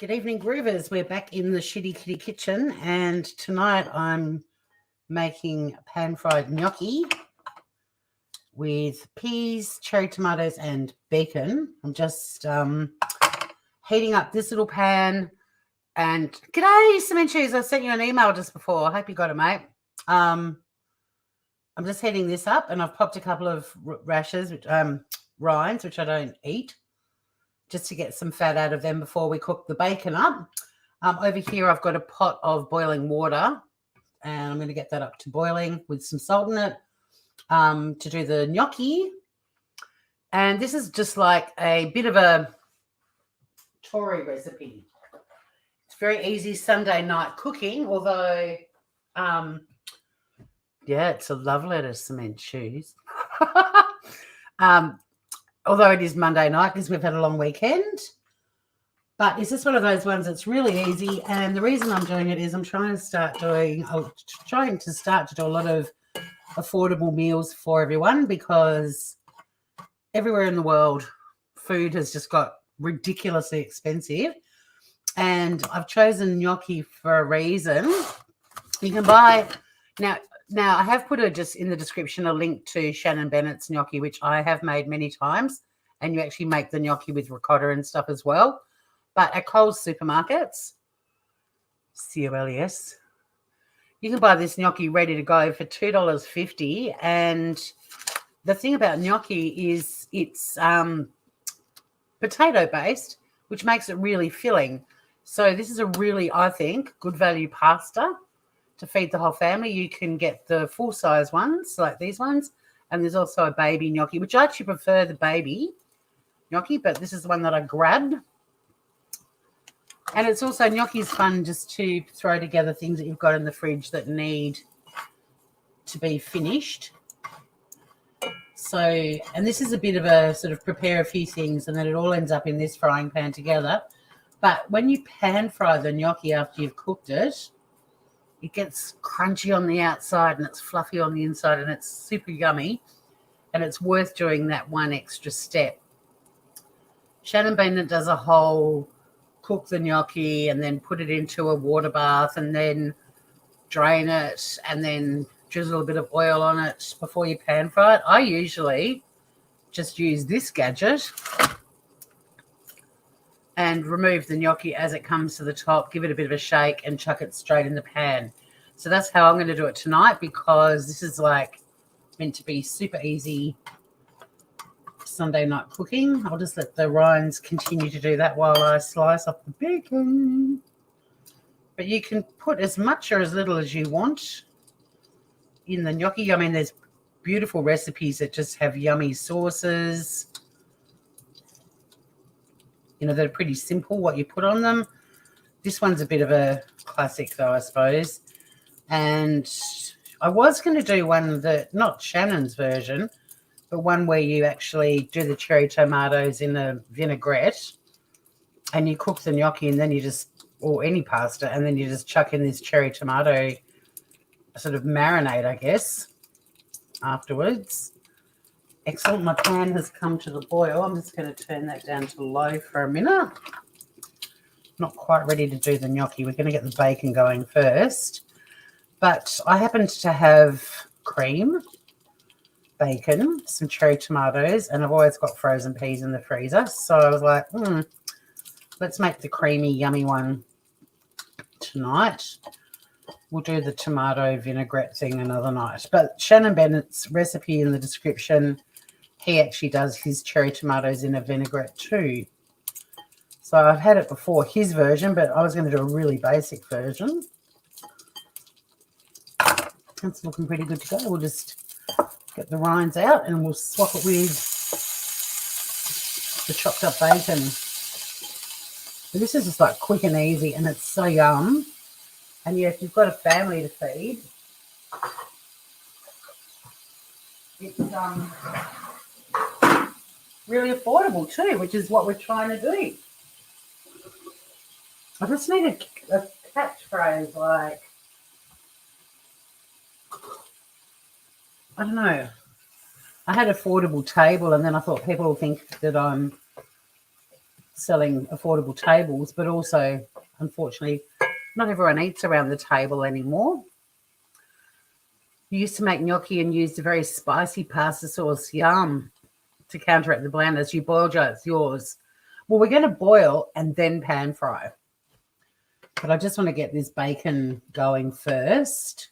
Good evening, Groovers. We're back in the Shitty Kitty kitchen, and tonight I'm making pan-fried gnocchi with peas, cherry tomatoes, and bacon. I'm just heating up this little pan. And g'day, Cement Shoes. I sent you an email just before. I hope you got it, mate. I'm just heating this up, and I've popped a couple of rinds, which I don't eat, just to get some fat out of them before we cook the bacon up. Over here, I've got a pot of boiling water, and I'm going to get that up to boiling with some salt in it to do the gnocchi. And this is just like a bit of a Tori recipe. It's very easy Sunday night cooking, although, yeah, it's a love letter, Cement Shoes. Although it is Monday night because we've had a long weekend. But it's just one of those ones that's really easy. And the reason I'm doing it is I'm trying to start to do a lot of affordable meals for everyone, because everywhere in the world, food has just got ridiculously expensive. And I've chosen gnocchi for a reason. You can buy now I have put just in the description a link to Shannon Bennett's gnocchi, which I have made many times, and you actually make the gnocchi with ricotta and stuff as well. But at Coles supermarkets, COLES, you can buy this gnocchi ready to go for $2.50. And the thing about gnocchi is it's potato based, which makes it really filling. So this is a really, I think, good value pasta to feed the whole family. You can get the full-size ones, like these ones, and there's also a baby gnocchi, which I actually prefer the baby gnocchi, but this is the one that I grabbed. And it's also, gnocchi is fun just to throw together things that you've got in the fridge that need to be finished. So, and this is a bit of a sort of prepare a few things, and then it all ends up in this frying pan together. But when you pan fry the gnocchi after you've cooked it, it gets crunchy on the outside and it's fluffy on the inside, and it's super yummy, and it's worth doing that one extra step. Shannon Bennett does a whole cook the gnocchi and then put it into a water bath and then drain it and then drizzle a bit of oil on it before you pan fry it. I usually just use this gadget and remove the gnocchi as it comes to the top, give it a bit of a shake, and chuck it straight in the pan. So that's how I'm going to do it tonight, because this is like meant to be super easy Sunday night cooking. I'll just let the rinds continue to do that while I slice up the bacon. But you can put as much or as little as you want in the gnocchi. I mean, there's beautiful recipes that just have yummy sauces, you know, that are pretty simple what you put on them. This one's a bit of a classic though, I suppose. And I was going to do one that, not Shannon's version, but one where you actually do the cherry tomatoes in a vinaigrette and you cook the gnocchi, and then you just, or any pasta, and then you just chuck in this cherry tomato sort of marinade, I guess, afterwards. Excellent. My pan has come to the boil. I'm just going to turn that down to low for a minute. Not quite ready to do the gnocchi. We're going to get the bacon going first. But I happened to have cream, bacon, some cherry tomatoes, and I've always got frozen peas in the freezer. So I was like, let's make the creamy, yummy one tonight. We'll do the tomato vinaigrette thing another night. But Shannon Bennett's recipe in the description, he actually does his cherry tomatoes in a vinaigrette too. So I've had it before, his version, but I was going to do a really basic version. It's looking pretty good to go. We'll just get the rinds out and we'll swap it with the chopped up bacon. But this is just like quick and easy, and it's so yum. And yeah, if you've got a family to feed, it's really affordable too, which is what we're trying to do. I just need a catchphrase like, I don't know. I had affordable table, and then I thought people will think that I'm selling affordable tables, but also, unfortunately, not everyone eats around the table anymore. You used to make gnocchi and used a very spicy pasta sauce, yum, to counteract the blandness. You boiled yours. Well, we're going to boil and then pan fry. But I just want to get this bacon going first.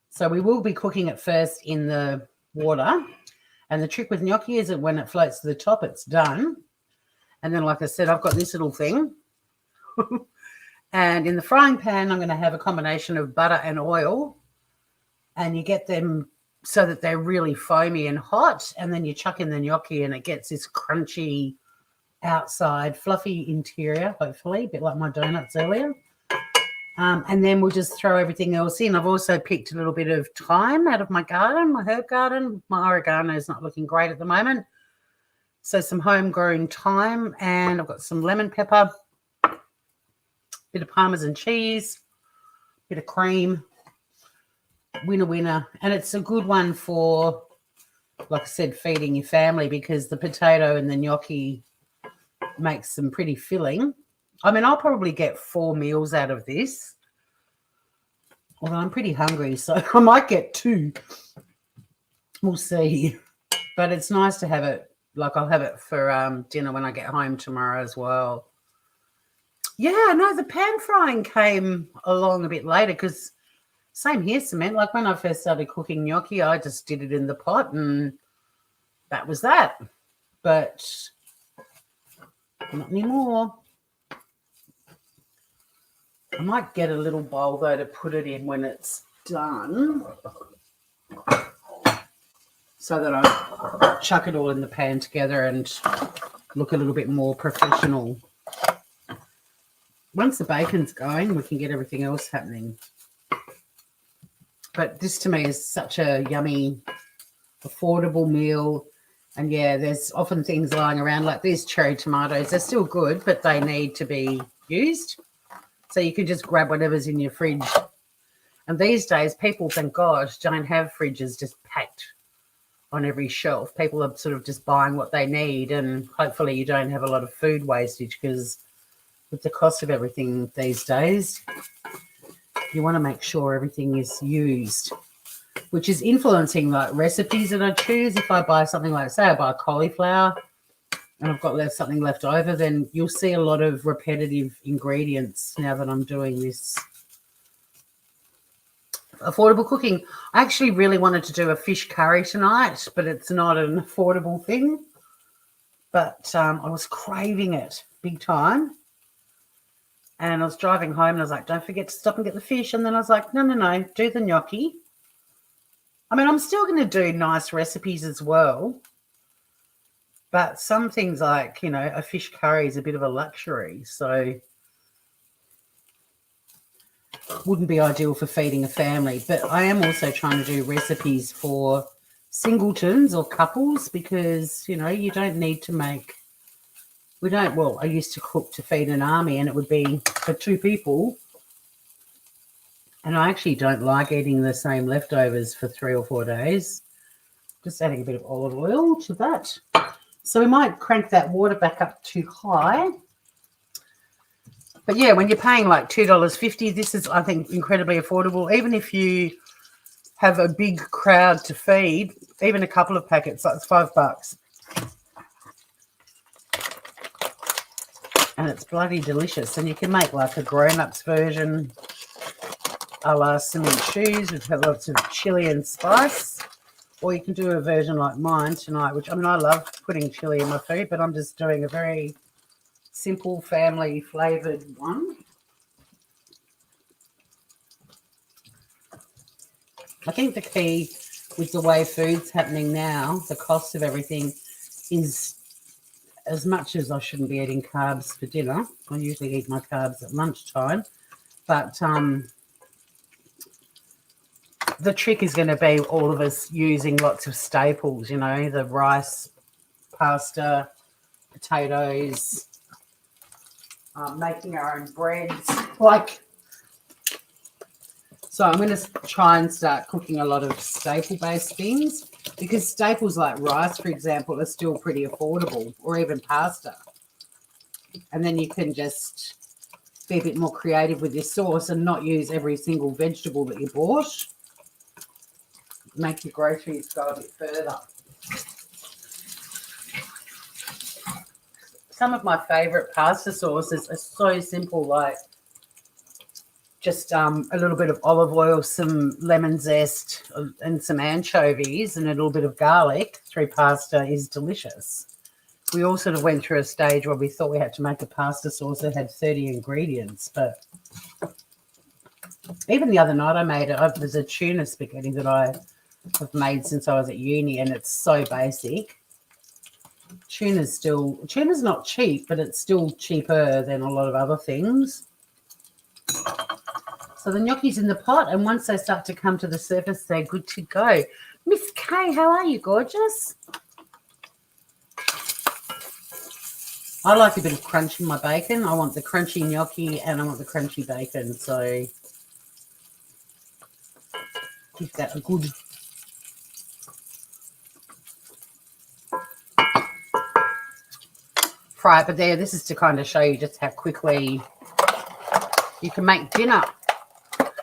So we will be cooking it first in the water. And the trick with gnocchi is that when it floats to the top, it's done. And then, like I said, I've got this little thing. And in the frying pan, I'm going to have a combination of butter and oil. And you get them so that they're really foamy and hot. And then you chuck in the gnocchi and it gets this crunchy outside, fluffy interior, hopefully, a bit like my donuts earlier. And then we'll just throw everything else in. I've also picked a little bit of thyme out of my garden, my herb garden. My oregano is not looking great at the moment. So some homegrown thyme, and I've got some lemon pepper, bit of Parmesan cheese, bit of cream, winner. And it's a good one for, like I said, feeding your family, because the potato and the gnocchi makes them pretty filling. I mean, I'll probably get 4 meals out of this. Although I'm pretty hungry, so I might get 2. We'll see. But it's nice to have it. Like, I'll have it for dinner when I get home tomorrow as well. Yeah, no, the pan frying came along a bit later because same here, Cement. Like, when I first started cooking gnocchi, I just did it in the pot and that was that. But not anymore. I might get a little bowl, though, to put it in when it's done so that I chuck it all in the pan together and look a little bit more professional. Once the bacon's going, we can get everything else happening. But this, to me, is such a yummy, affordable meal. And, yeah, there's often things lying around like these cherry tomatoes. They're still good, but they need to be used. So you can just grab whatever's in your fridge. And these days, people, thank God, don't have fridges just packed on every shelf. People are sort of just buying what they need, and hopefully you don't have a lot of food wastage, because with the cost of everything these days, you want to make sure everything is used, which is influencing like recipes that I choose. If I buy something like, say I buy cauliflower and I've got something left over, then you'll see a lot of repetitive ingredients now that I'm doing this affordable cooking. I actually really wanted to do a fish curry tonight, but it's not an affordable thing. But I was craving it big time. And I was driving home and I was like, don't forget to stop and get the fish. And then I was like, no, do the gnocchi. I mean, I'm still going to do nice recipes as well. But some things like, you know, a fish curry is a bit of a luxury. So wouldn't be ideal for feeding a family. But I am also trying to do recipes for singletons or couples, because, you know, you don't need to make... I used to cook to feed an army, and it would be for 2 people. And I actually don't like eating the same leftovers for 3 or 4 days. Just adding a bit of olive oil to that. So we might crank that water back up too high. But, yeah, when you're paying like $2.50, this is, I think, incredibly affordable. Even if you have a big crowd to feed, even a couple of packets, that's $5. And it's bloody delicious. And you can make like a grown-ups version a la cement shoes, which have lots of chili and spice. Or you can do a version like mine tonight, which, I mean, I love putting chili in my food, but I'm just doing a very simple family flavoured one. I think the key with the way food's happening now, the cost of everything, is, as much as I shouldn't be eating carbs for dinner, I usually eat my carbs at lunchtime, but the trick is going to be all of us using lots of staples, you know, the rice, pasta, potatoes, making our own breads. So I'm going to try and start cooking a lot of staple-based things, because staples like rice, for example, are still pretty affordable, or even pasta. And then you can just be a bit more creative with your sauce and not use every single vegetable that you bought. Make your groceries go a bit further. Some of my favourite pasta sauces are so simple, like just a little bit of olive oil, some lemon zest, and some anchovies, and a little bit of garlic through pasta is delicious. We all sort of went through a stage where we thought we had to make a pasta sauce that had 30 ingredients, but even the other night I made it. There's a tuna spaghetti that I have made since I was at uni, and it's so basic. Tuna's not cheap, but it's still cheaper than a lot of other things. So the gnocchi's in the pot, and once they start to come to the surface, they're good to go. Miss Kay, how are you, gorgeous? I like a bit of crunch in my bacon. I want the crunchy gnocchi and I want the crunchy bacon. So give that a good fry. But there, this is to kind of show you just how quickly you can make dinner.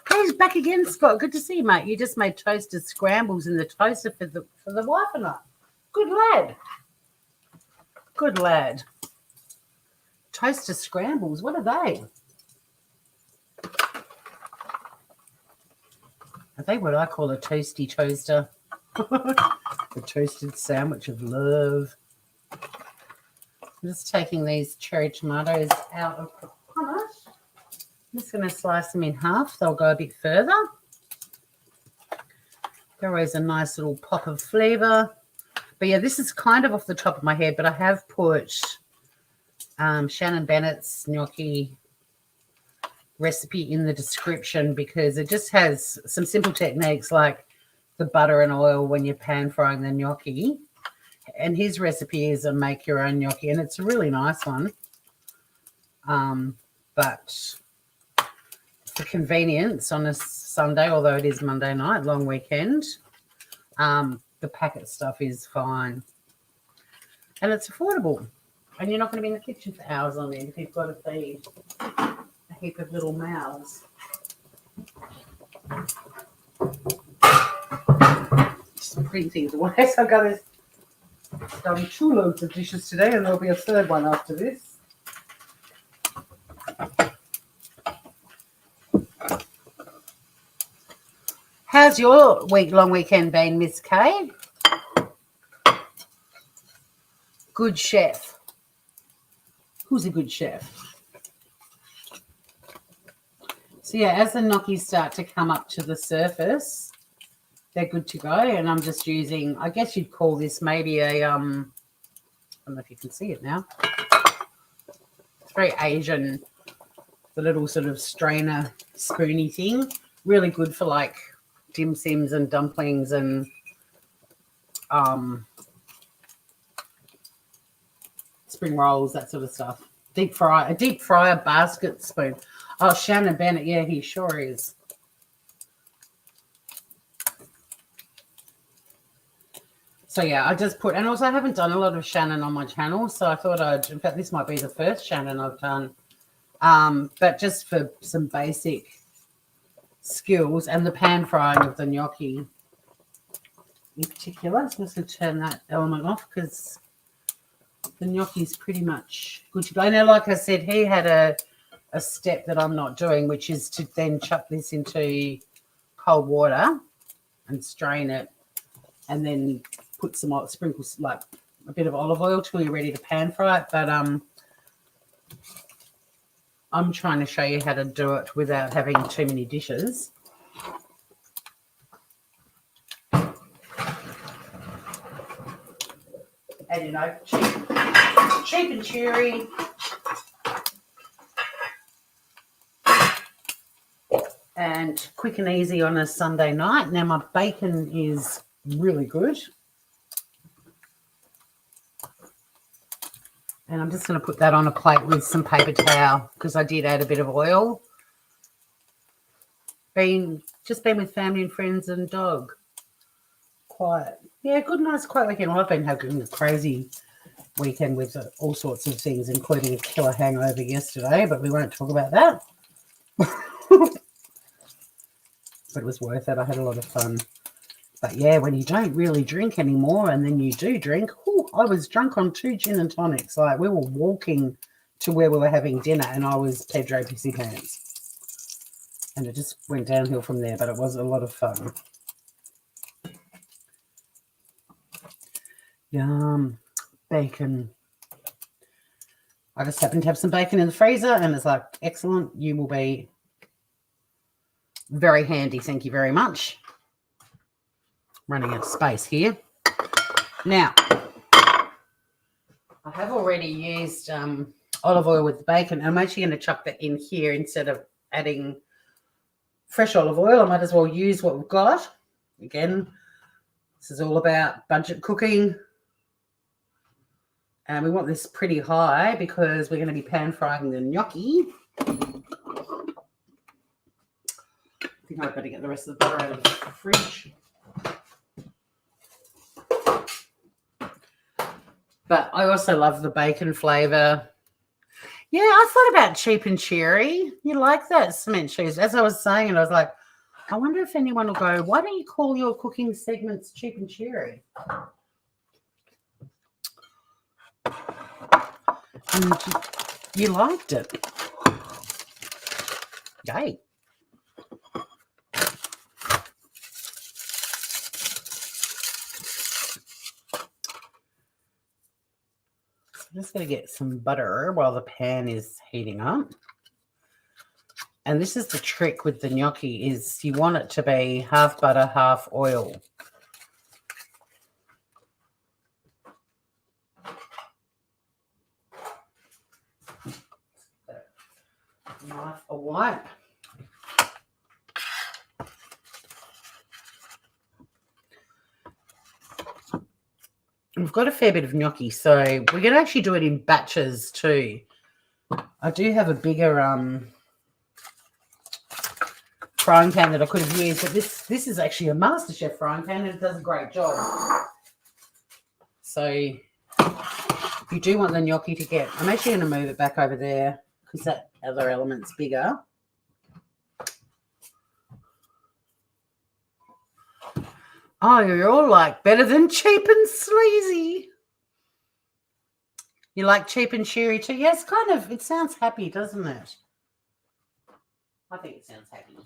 Hey, back again, Scott. Good to see you, mate. You just made toasted scrambles in the toaster for the wife and I. Good lad. Good lad. Toaster scrambles. What are they? Are they what I call a toasty toaster? The toasted sandwich of love. I'm just taking these cherry tomatoes out of the pot. I'm just going to slice them in half. They'll go a bit further. They're always a nice little pop of flavour. But yeah, this is kind of off the top of my head, but I have put Shannon Bennett's gnocchi recipe in the description because it just has some simple techniques like the butter and oil when you're pan frying the gnocchi. And his recipe is a make your own gnocchi, and it's a really nice one. But for convenience on a Sunday, although it is Monday night, long weekend, the packet stuff is fine. And it's affordable. And you're not going to be in the kitchen for hours on end if you've got to feed a heap of little mouths. Just putting things away. So I've done 2 loads of dishes today, and there'll be a third one after this. How's your long weekend been, Miss Kay? Good chef. Who's a good chef? So yeah, as the gnocchis start to come up to the surface, they're good to go. And I'm just using, I guess you'd call this maybe a, I don't know if you can see it now. It's very Asian, the little sort of strainer spoony thing. Really good for like dim sims and dumplings and spring rolls, that sort of stuff. A deep fryer basket spoon. Oh, Shannon Bennett, yeah, he sure is. So yeah, I just put, and also I haven't done a lot of Shannon on my channel, so I thought in fact, this might be the first Shannon I've done. But just for some basic skills and the pan frying of the gnocchi in particular. I'm just going to turn that element off because the gnocchi is pretty much good to go. Now, like I said, he had a step that I'm not doing, which is to then chuck this into cold water and strain it and then put some sprinkles, like a bit of olive oil till you're ready to pan fry it. But I'm trying to show you how to do it without having too many dishes. And, you know, cheap and cheery. And quick and easy on a Sunday night. Now, my bacon is really good. And I'm just going to put that on a plate with some paper towel because I did add a bit of oil. Just been with family and friends and dog. Quiet. Yeah, good, nice, quiet weekend. Well, I've been having a crazy weekend with all sorts of things, including a killer hangover yesterday, but we won't talk about that. But it was worth it. I had a lot of fun. But yeah, when you don't really drink anymore and then you do drink, I was drunk on 2 gin and tonics. Like, we were walking to where we were having dinner and I was Pedro Pissy Pants. And it just went downhill from there, but it was a lot of fun. Yum. Bacon. I just happened to have some bacon in the freezer and it's like, excellent. You will be very handy. Thank you very much. Running out of space here. Now, I have already used olive oil with the bacon. I'm actually going to chuck that in here instead of adding fresh olive oil. I might as well use what we've got. Again, this is all about budget cooking. And we want this pretty high because we're going to be pan frying the gnocchi. I think I've got to get the rest of the butter out of the fridge. But I also love the bacon flavour. Yeah, I thought about cheap and cherry. You like that cement cheese? As I was saying it, I was like, I wonder if anyone will go, why don't you call your cooking segments cheap and cherry? And you liked it. Yay. I'm just going to get some butter while the pan is heating up. And this is the trick with the gnocchi, is you want it to be half butter, half oil. Knife a wipe. We've got a fair bit of gnocchi, so we're going to actually do it in batches too. I do have a bigger frying pan that I could have used, but this is actually a MasterChef frying pan and it does a great job. So you do want the gnocchi to get, I'm actually going to move it back over there because that other element's bigger. Oh, you're all like better than cheap and sleazy. You like cheap and cheery too? Yes, kind of. It sounds happy, doesn't it? I think it sounds happy.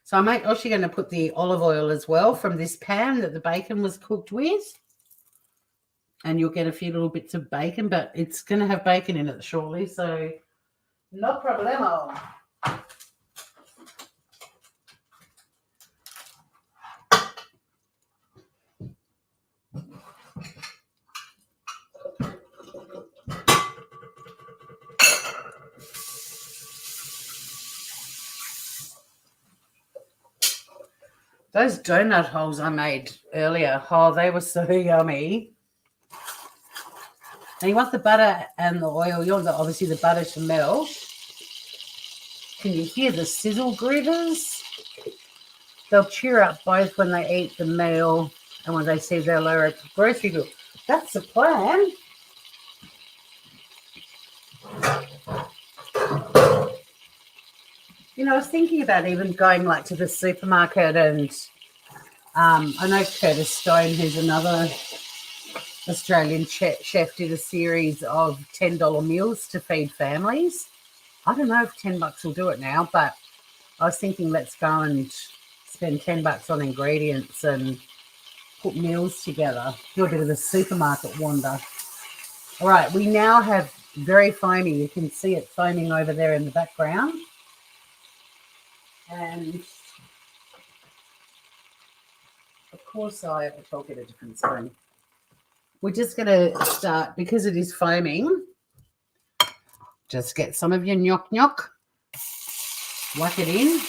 So I'm actually going to put the olive oil as well from this pan that the bacon was cooked with. And you'll get a few little bits of bacon, but it's going to have bacon in it shortly, so no problemo. Those donut holes I made earlier, they were so yummy. And you want the butter and the oil. You want obviously the butter to melt. Can you hear the sizzle groovers? They'll cheer up both when they eat the meal and when they see their lower grocery bill. That's the plan. You know, I was thinking about even going like to the supermarket and I know Curtis Stone, who's another Australian chef, did a series of $10 meals to feed families. I don't know if $10 will do it now, but I was thinking let's go and spend $10 on ingredients and put meals together. Do a bit of a supermarket wander. All right, we now have very foamy. You can see it foaming over there in the background. And of course I'll get a different spoon. We're just going to start, because it is foaming, just get some of your gnocchi, whack it in.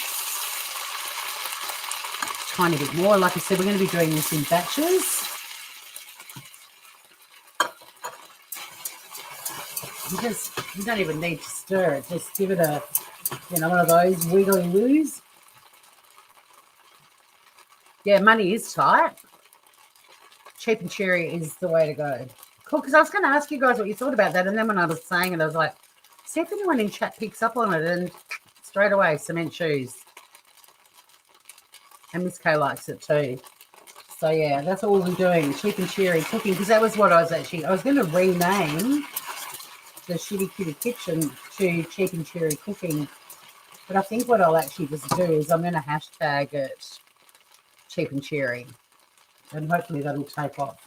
Tiny bit more. Like I said, we're going to be doing this in batches. You don't even need to stir it. Just give it a, one of those wiggly woos. Yeah, money is tight. Cheap and cherry is the way to go. Cool, because I was going to ask you guys what you thought about that, and then when I was saying it, I was like, see if anyone in chat picks up on it, and straight away, cement shoes. And Miss K likes it too. So, yeah, that's all we're doing, cheap and cheery cooking, because that was what I was going to rename the Shitty Kitty Kitchen to cheap and cheery cooking. But I think what I'll actually just do is I'm going to hashtag it cheap and cheery, and hopefully that'll take off.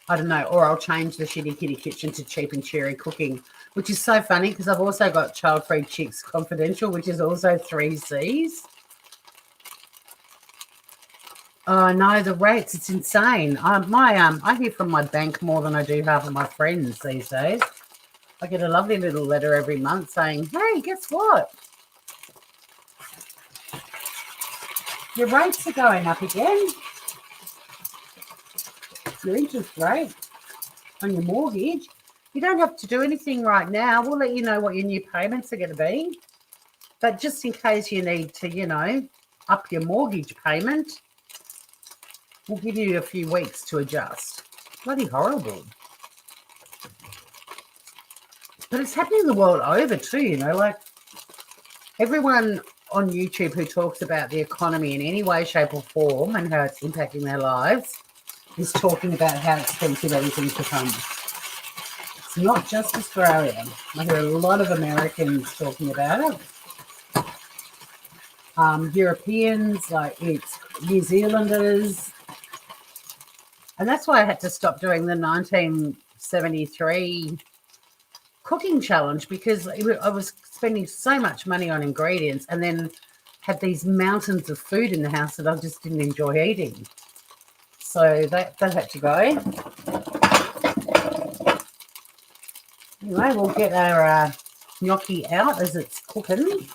I don't know, or I'll change the Shitty Kitty Kitchen to cheap and cheery cooking, which is so funny because I've also got Child Free Chicks Confidential, which is also 3 C's. Oh, no, the rates, it's insane. I hear from my bank more than I do half of my friends these days. I get a lovely little letter every month saying, hey, guess what? Your rates are going up again. Your interest rate on your mortgage. You don't have to do anything right now. We'll let you know what your new payments are going to be. But just in case you need to, up your mortgage payment, we'll give you a few weeks to adjust. Bloody horrible. But it's happening the world over too, like everyone on YouTube who talks about the economy in any way, shape or form and how it's impacting their lives is talking about how expensive everything's become. It's not just Australia. I hear a lot of Americans talking about it. Europeans, like it's New Zealanders. And that's why I had to stop doing the 1973 cooking challenge, because I was spending so much money on ingredients and then had these mountains of food in the house that I just didn't enjoy eating. So that had to go. Anyway, we'll get our gnocchi out as it's cooking.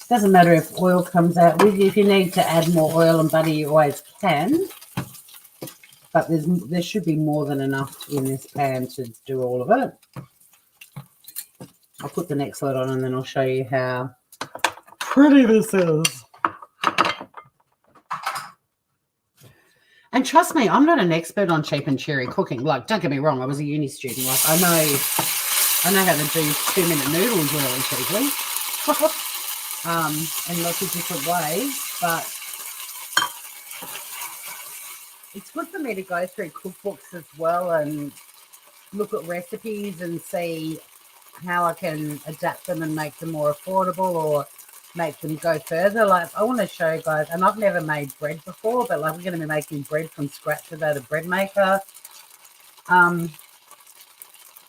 Doesn't matter if oil comes out with you. If you need to add more oil and butter, you always can. But there should be more than enough in this pan to do all of it. I'll put the next lot on and then I'll show you how pretty this is. And trust me, I'm not an expert on cheap and cheery cooking. Like, don't get me wrong, I was a uni student. Like, I know how to do 2-minute noodles really cheaply. In lots of different ways, but it's good for me to go through cookbooks as well and look at recipes and see how I can adapt them and make them more affordable or make them go further. Like, I want to show you guys, and I've never made bread before, but like, we're going to be making bread from scratch without a bread maker.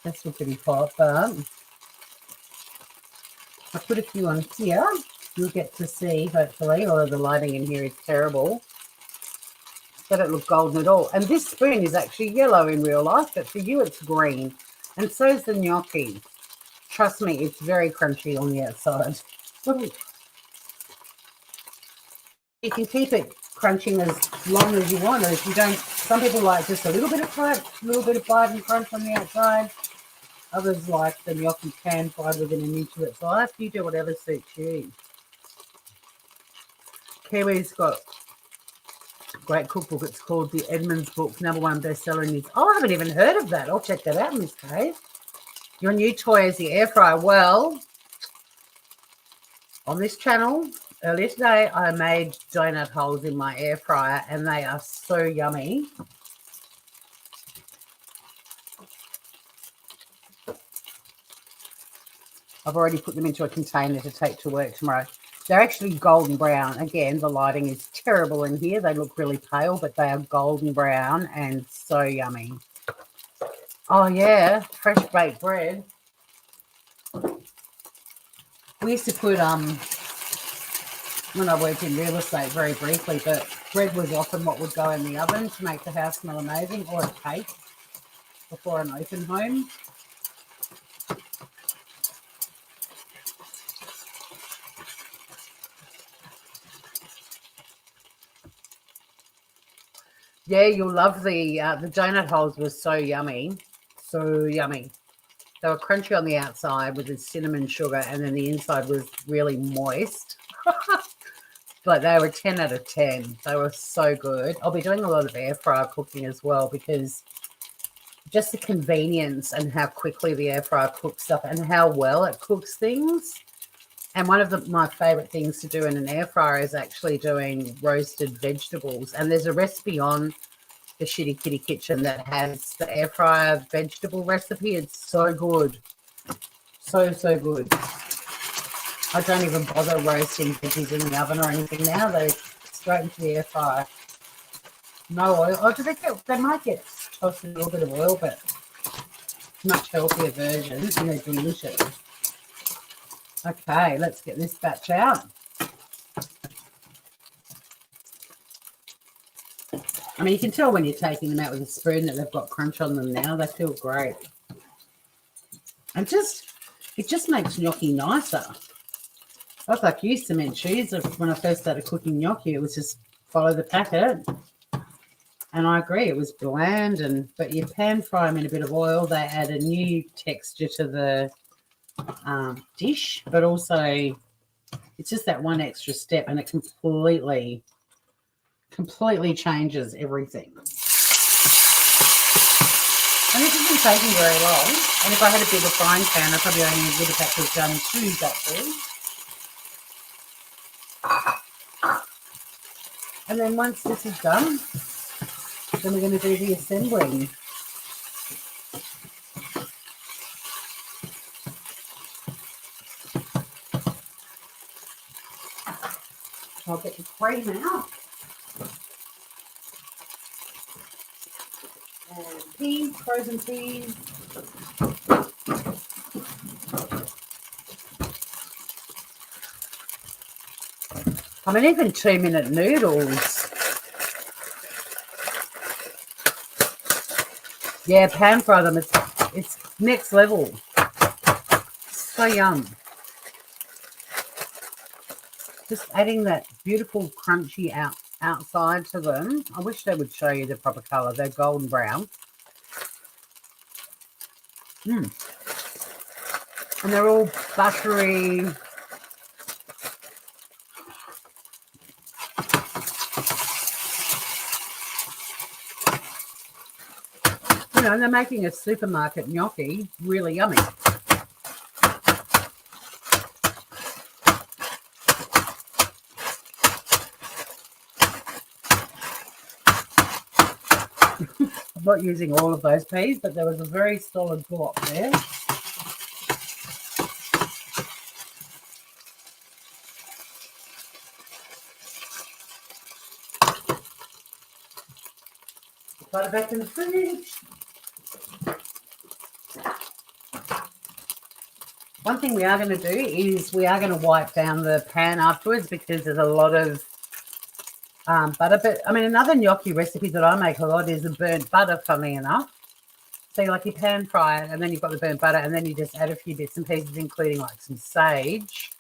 That's looking hot, but I put a few on here. You'll get to see, hopefully, although the lighting in here is terrible. They don't look golden at all. And this spoon is actually yellow in real life, but for you it's green. And so is the gnocchi. Trust me, it's very crunchy on the outside. You can keep it crunching as long as you want, or if you don't, some people like just a little bit of crunch, a little bit of bite and crunch on the outside. Others like the gnocchi pan fried within an inch of its life. You do whatever suits you. Kiwi's got a great cookbook. It's called The Edmonds Book, #1 bestseller in New. Oh, I haven't even heard of that. I'll check that out, Miss Kay. Your new toy is the air fryer. Well, on this channel earlier today, I made donut holes in my air fryer, and they are so yummy. I've already put them into a container to take to work tomorrow. They're actually golden brown. Again, the lighting is terrible in here. They look really pale, but they are golden brown and so yummy. Oh, yeah, fresh baked bread. We used to put, when I worked in real estate very briefly, but bread was often what would go in the oven to make the house smell amazing, or a cake before an open home. Yeah, you'll love the donut holes were so yummy. So yummy. They were crunchy on the outside with the cinnamon sugar, and then the inside was really moist. But they were 10 out of 10. They were so good. I'll be doing a lot of air fryer cooking as well, because just the convenience and how quickly the air fryer cooks stuff and how well it cooks things. And one of my favorite things to do in an air fryer is actually doing roasted vegetables. And there's a recipe on the Shitty Kitty Kitchen that has the air fryer vegetable recipe. It's so good. So, so good. I don't even bother roasting veggies in the oven or anything now. They're straight into the air fryer. No oil. Oh, they might get tossed in a little bit of oil, but much healthier version, and they're delicious. Okay, let's get this batch out. I mean, you can tell when you're taking them out with a spoon that they've got crunch on them now. They feel great. And it just makes gnocchi nicer. I was like you, cement cheese. When I first started cooking gnocchi, it was just follow the packet. And I agree, it was bland. But you pan fry them in a bit of oil. They add a new texture to the dish, but also it's just that one extra step, and it completely changes everything. And this isn't taking very long, and if I had a bigger frying pan, I probably only would have had to have done 2 batches. And then once this is done, then we're going to do the assembling. I'll get the cream out. And peas, frozen peas. I mean, even 2-minute noodles. Yeah, pan fry them. It's next level. So yum. Just adding that beautiful crunchy outside to them. I wish they would show you the proper colour. They're golden brown. And they're all buttery. You know, they're making a supermarket gnocchi really yummy. I'm not using all of those peas, but there was a very solid block there. Put it back in the fridge. One thing we are going to do is we are going to wipe down the pan afterwards, because there's a lot of butter. But I mean, another gnocchi recipe that I make a lot is the burnt butter, funnily enough. So you pan fry it, and then you've got the burnt butter, and then you just add a few bits and pieces, including like some sage.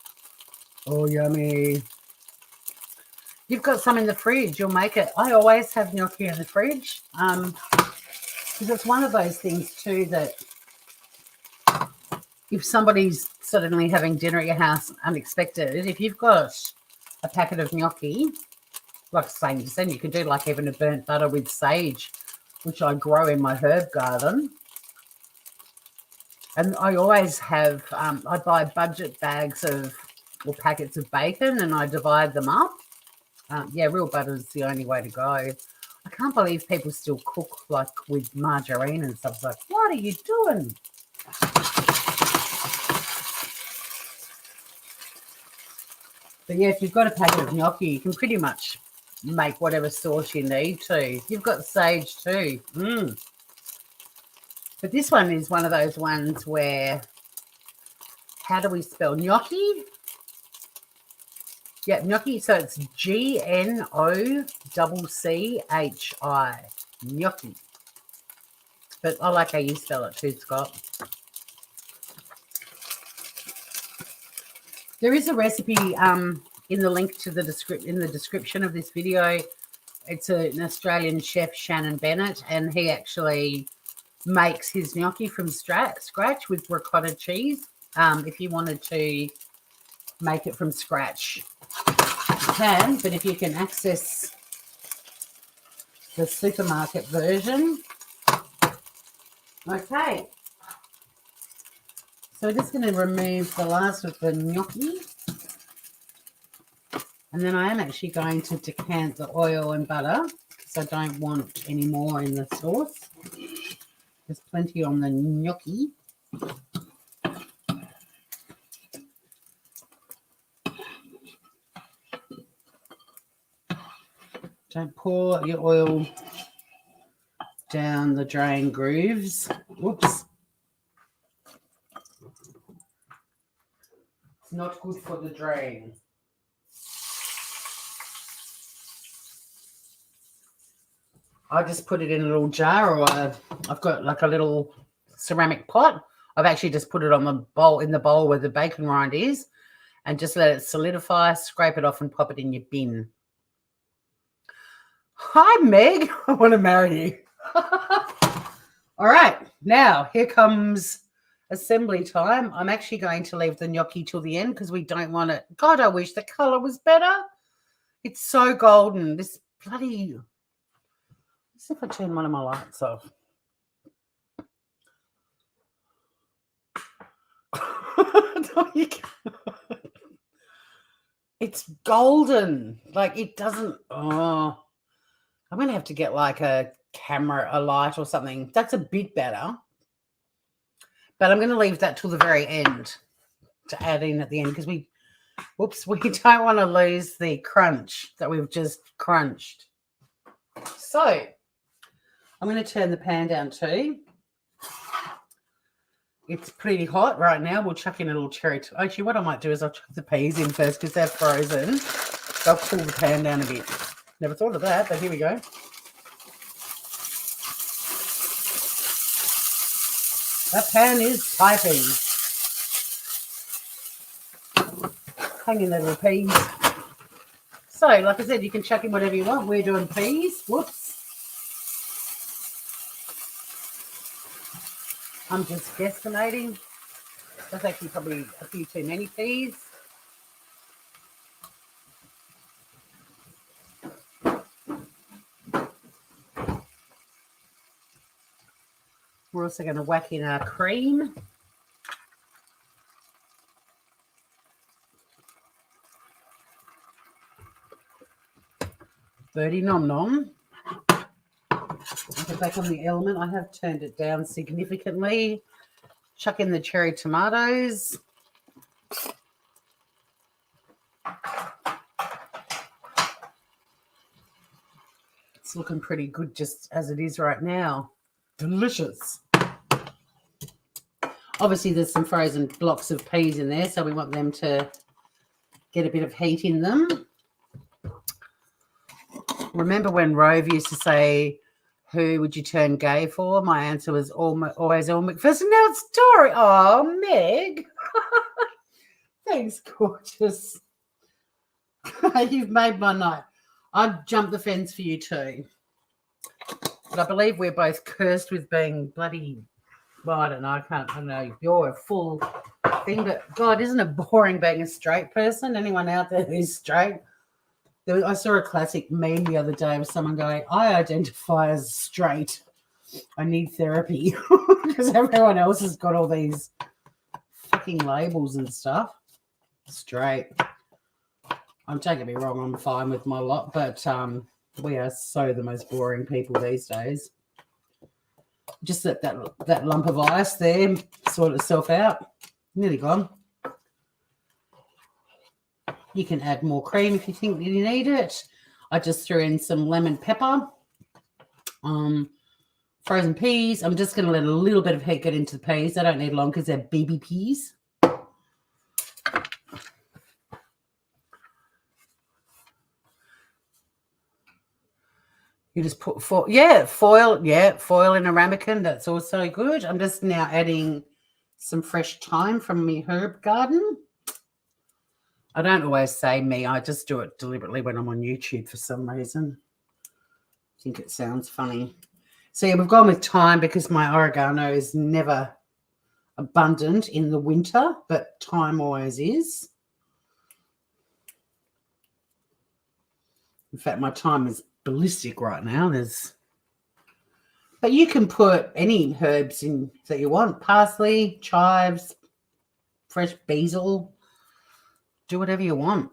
Oh, yummy. You've got some in the fridge, you'll make it. I always have gnocchi in the fridge, because it's one of those things too that if somebody's suddenly having dinner at your house unexpected, if you've got a packet of gnocchi, like sage, then you can do like even a burnt butter with sage, which I grow in my herb garden. And I always have, I buy budget bags or packets of bacon, and I divide them up. Yeah, real butter is the only way to go. I can't believe people still cook like with margarine and stuff. It's like, what are you doing? But yeah, if you've got a packet of gnocchi, you can pretty much make whatever sauce you need to. You've got sage too. But this one is one of those ones where, how do we spell gnocchi? Yeah, gnocchi. So it's GNOCCHI. Gnocchi. But I like how you spell it too, Scott. There is a recipe in the link to the description of this video. It's an Australian chef, Shannon Bennett, and he actually makes his gnocchi from scratch with ricotta cheese. If you wanted to make it from scratch, you can, but if you can access the supermarket version. Okay. So we're just going to remove the last of the gnocchi. And then I am actually going to decant the oil and butter because I don't want any more in the sauce. There's plenty on the gnocchi. Don't pour your oil down the drain grooves. Whoops. It's not good for the drain. I just put it in a little jar, or I've got like a little ceramic pot. I've actually just put it on the bowl, in the bowl where the bacon rind is, and just let it solidify, scrape it off and pop it in your bin. Hi, Meg. I want to marry you. All right. Now, here comes assembly time. I'm actually going to leave the gnocchi till the end because we don't want it. God, I wish the colour was better. It's so golden. This bloody... Let's see if I turn one of my lights off. It's golden. Like, it doesn't... Oh... I'm going to have to get like a camera, a light or something. That's a bit better. But I'm going to leave that till the very end to add in at the end because we don't want to lose the crunch that we've just crunched. So I'm going to turn the pan down too. It's pretty hot right now. We'll chuck in a little cherry. Actually, what I might do is I'll chuck the peas in first because they're frozen. They'll cool the pan down a bit. Never thought of that, but here we go. That pan is piping. Hang in there, little peas. So, like I said, you can chuck in whatever you want. We're doing peas. Whoops. I'm just guesstimating. That's actually probably a few too many peas. We're also going to whack in our cream. Birdie nom nom. I'll get back on the element. I have turned it down significantly. Chuck in the cherry tomatoes. It's looking pretty good just as it is right now. Delicious. Obviously, there's some frozen blocks of peas in there, so we want them to get a bit of heat in them. Remember when Rove used to say, who would you turn gay for? My answer was always Elle Macpherson. Now it's Tori. Oh, Meg. Thanks, gorgeous. You've made my night. I'd jump the fence for you too. But I believe we're both cursed with being bloody... Well, I don't know. I don't know. You're a full thing. But, God, isn't it boring being a straight person? Anyone out there who's straight? I saw a classic meme the other day of someone going, I identify as straight. I need therapy. Because everyone else has got all these fucking labels and stuff. Straight. I'm taking me wrong. I'm fine with my lot. But we are so the most boring people these days. Just let that lump of ice there sort itself out. Nearly gone. You can add more cream if you think that you need it. I just threw in some lemon pepper, frozen peas. I'm just going to let a little bit of heat get into the peas. They don't need long because they're baby peas. You just put foil in a ramekin. That's also good. I'm just now adding some fresh thyme from my herb garden. I don't always say me. I just do it deliberately when I'm on YouTube for some reason. I think it sounds funny. So yeah, we've gone with thyme because my oregano is never abundant in the winter, but thyme always is. In fact, my thyme is ballistic right now. But you can put any herbs in that you want. Parsley, chives, fresh basil. Do whatever you want.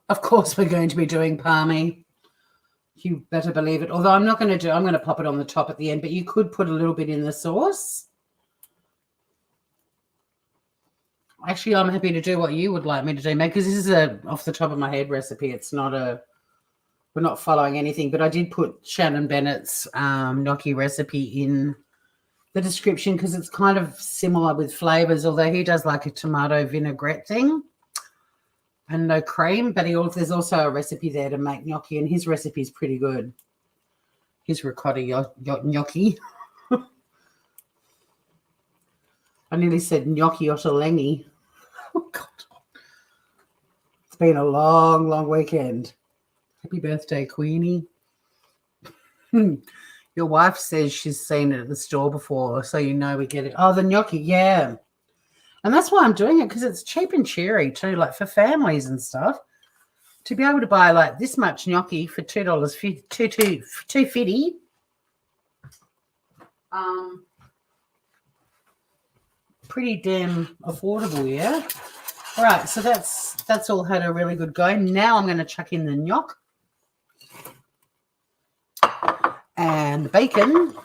Of course, we're going to be doing palmy. You better believe it. Although I'm not going to I'm going to pop it on the top at the end, but you could put a little bit in the sauce. Actually, I'm happy to do what you would like me to do, Meg, because this is a off the top of my head recipe. It's not we're not following anything, but I did put Shannon Bennett's gnocchi recipe in the description because it's kind of similar with flavors, although he does like a tomato vinaigrette thing and no cream, but there's also a recipe there to make gnocchi, and his recipe is pretty good. His ricotta gnocchi. I nearly said gnocchi ottolenghi. Oh, God. It's been a long, long weekend. Happy birthday, Queenie. Your wife says she's seen it at the store before, so you know we get it. Oh, the gnocchi, yeah. And that's why I'm doing it, because it's cheap and cheery too, like for families and stuff. To be able to buy like this much gnocchi for $2.50. Pretty damn affordable, yeah. All right, so that's all had a really good go. Now I'm going to chuck in the gnocchi and the bacon.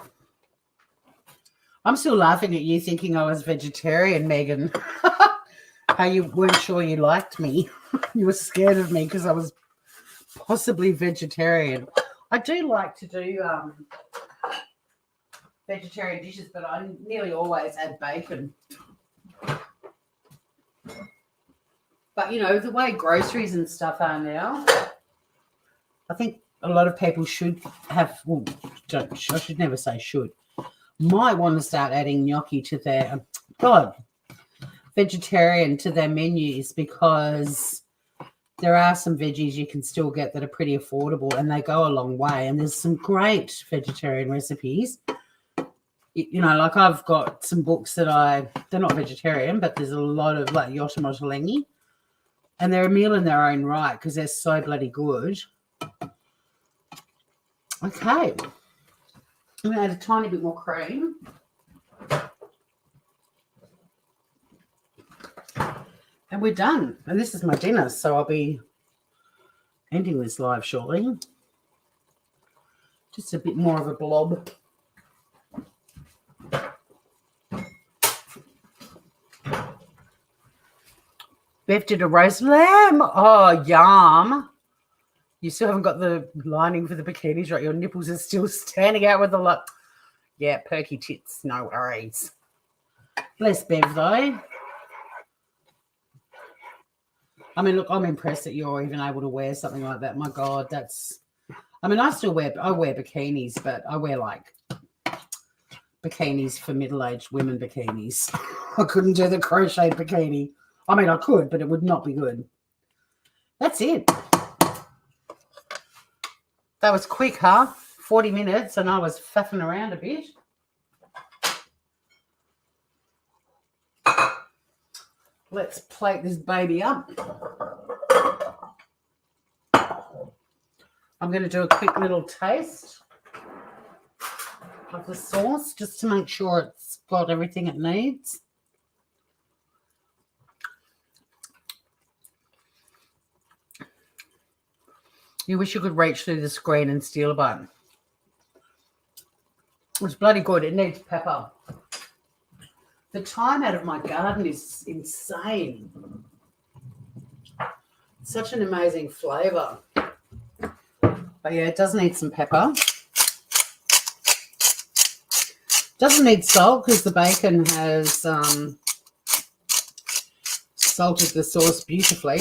I'm still laughing at you thinking I was vegetarian, Megan. How you weren't sure you liked me. You were scared of me because I was possibly vegetarian. I do like to do vegetarian dishes, but I nearly always add bacon. But, you know, the way groceries and stuff are now, I think a lot of people should have, well, I should never say should, might want to start adding gnocchi to their, vegetarian to their menus, because there are some veggies you can still get that are pretty affordable and they go a long way. And there's some great vegetarian recipes. You know, like I've got some books that they're not vegetarian, but there's a lot of like yotomotolengi, and they're a meal in their own right because they're so bloody good. Okay. I'm going to add a tiny bit more cream. And we're done. And this is my dinner, so I'll be ending this live shortly. Just a bit more of a blob. Bev did a roast lamb. Oh, yum. You still haven't got the lining for the bikinis, right? Your nipples are still standing out with a lot. Yeah, perky tits, no worries. Bless Bev, though. I mean, look, I'm impressed that you're even able to wear something like that. My God, I mean, I wear bikinis, but I wear like bikinis for middle-aged women bikinis. I couldn't do the crocheted bikini. I mean, I could, but it would not be good. That's it. That was quick, huh? 40 minutes, and I was faffing around a bit. Let's plate this baby up. I'm going to do a quick little taste of the sauce just to make sure it's got everything it needs. You wish you could reach through the screen and steal a bite. It's bloody good. It needs pepper. The thyme out of my garden is insane. Such an amazing flavour. But yeah, it does need some pepper. Doesn't need salt because the bacon has salted the sauce beautifully.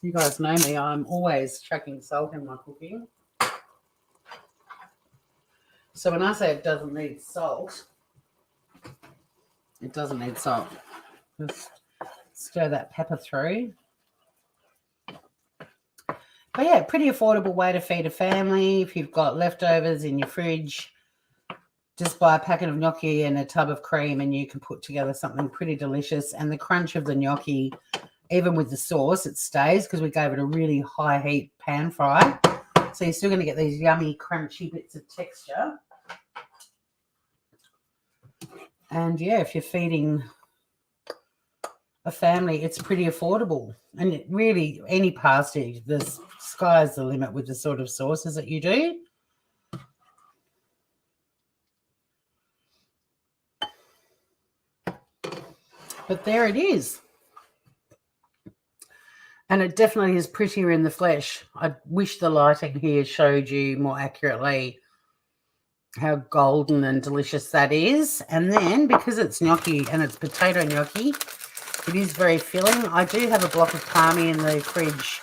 You guys know me, I'm always chucking salt in my cooking. So when I say it doesn't need salt, it doesn't need salt. Just stir that pepper through. But yeah, pretty affordable way to feed a family. If you've got leftovers in your fridge, just buy a packet of gnocchi and a tub of cream and you can put together something pretty delicious. And the crunch of the gnocchi, even with the sauce, it stays because we gave it a really high heat pan fry. So you're still going to get these yummy, crunchy bits of texture. And yeah, if you're feeding a family, it's pretty affordable. And it really, any pasty, the sky's the limit with the sort of sauces that you do. But there it is. And it definitely is prettier in the flesh. I wish the lighting here showed you more accurately how golden and delicious that is. And then because it's gnocchi and it's potato gnocchi, it is very filling. I do have a block of palmy in the fridge,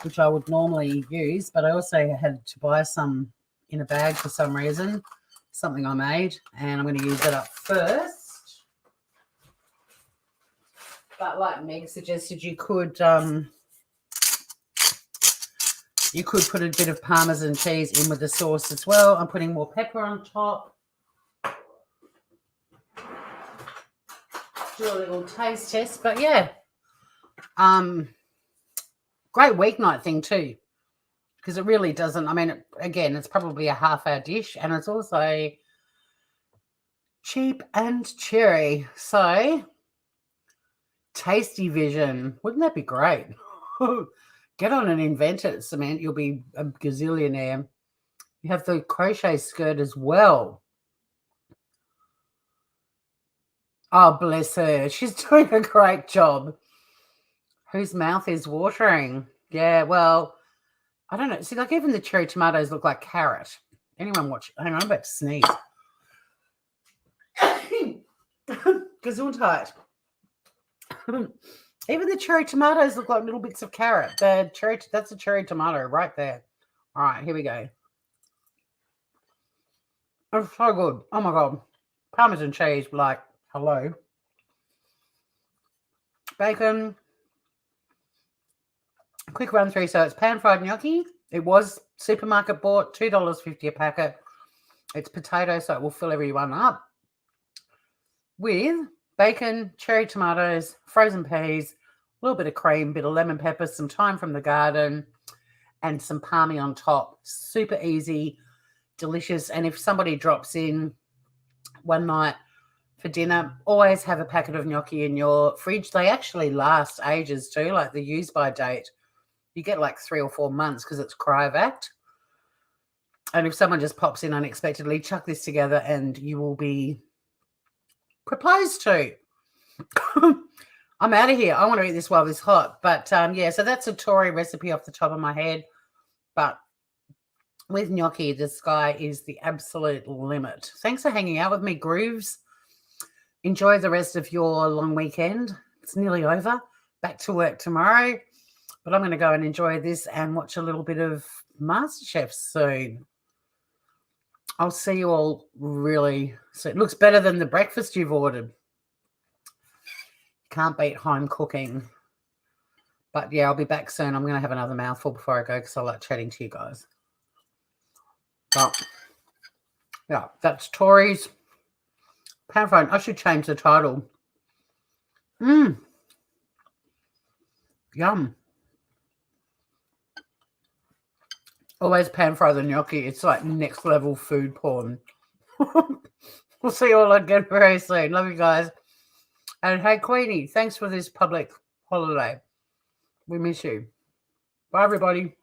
which I would normally use, but I also had to buy some in a bag for some reason, something I made, and I'm going to use that up first. But like Meg suggested, you could put a bit of Parmesan cheese in with the sauce as well. I'm putting more pepper on top. Do a little taste test, but yeah, great weeknight thing too, because it really doesn't. I mean, again, it's probably a half-hour dish, and it's also cheap and cheery. So, tasty vision, wouldn't that be great? Get on and invent it, Samantha. You'll be a gazillionaire. You have the crochet skirt as well. Oh, bless her. She's doing a great job. Whose mouth is watering? Yeah, well, I don't know. See, like even the cherry tomatoes look like carrot. Anyone watch? Hang on, I'm about to sneeze. Gesundheit. Even the cherry tomatoes look like little bits of carrot. That's a cherry tomato right there. All right, here we go. It's so good. Oh, my God. Parmesan cheese, like, hello. Bacon. Quick run through. So it's pan-fried gnocchi. It was supermarket bought, $2.50 a packet. It's potato, so it will fill everyone up. With bacon, cherry tomatoes, frozen peas, a little bit of cream, bit of lemon pepper, some thyme from the garden, and some palmy on top. Super easy, delicious. And if somebody drops in one night for dinner, always have a packet of gnocchi in your fridge. They actually last ages too, like the use-by date. You get like 3 or 4 months because it's cryovac. And if someone just pops in unexpectedly, chuck this together and you will be proposed to. I'm out of here. I want to eat this while it's hot. But yeah, so that's a Tori recipe off the top of my head. But with gnocchi, the sky is the absolute limit. Thanks for hanging out with me, Grooves. Enjoy the rest of your long weekend. It's nearly over. Back to work tomorrow. But I'm going to go and enjoy this and watch a little bit of MasterChef soon. I'll see you all really soon. It looks better than the breakfast you've ordered. Can't beat home cooking. But yeah, I'll be back soon. I'm going to have another mouthful before I go because I like chatting to you guys. But yeah, that's Tori's pan fried. I should change the title. Yum. Always pan fry the gnocchi. It's like next level food porn. We'll see you all again very soon. Love you guys. And hey, Queenie, thanks for this public holiday. We miss you. Bye, everybody.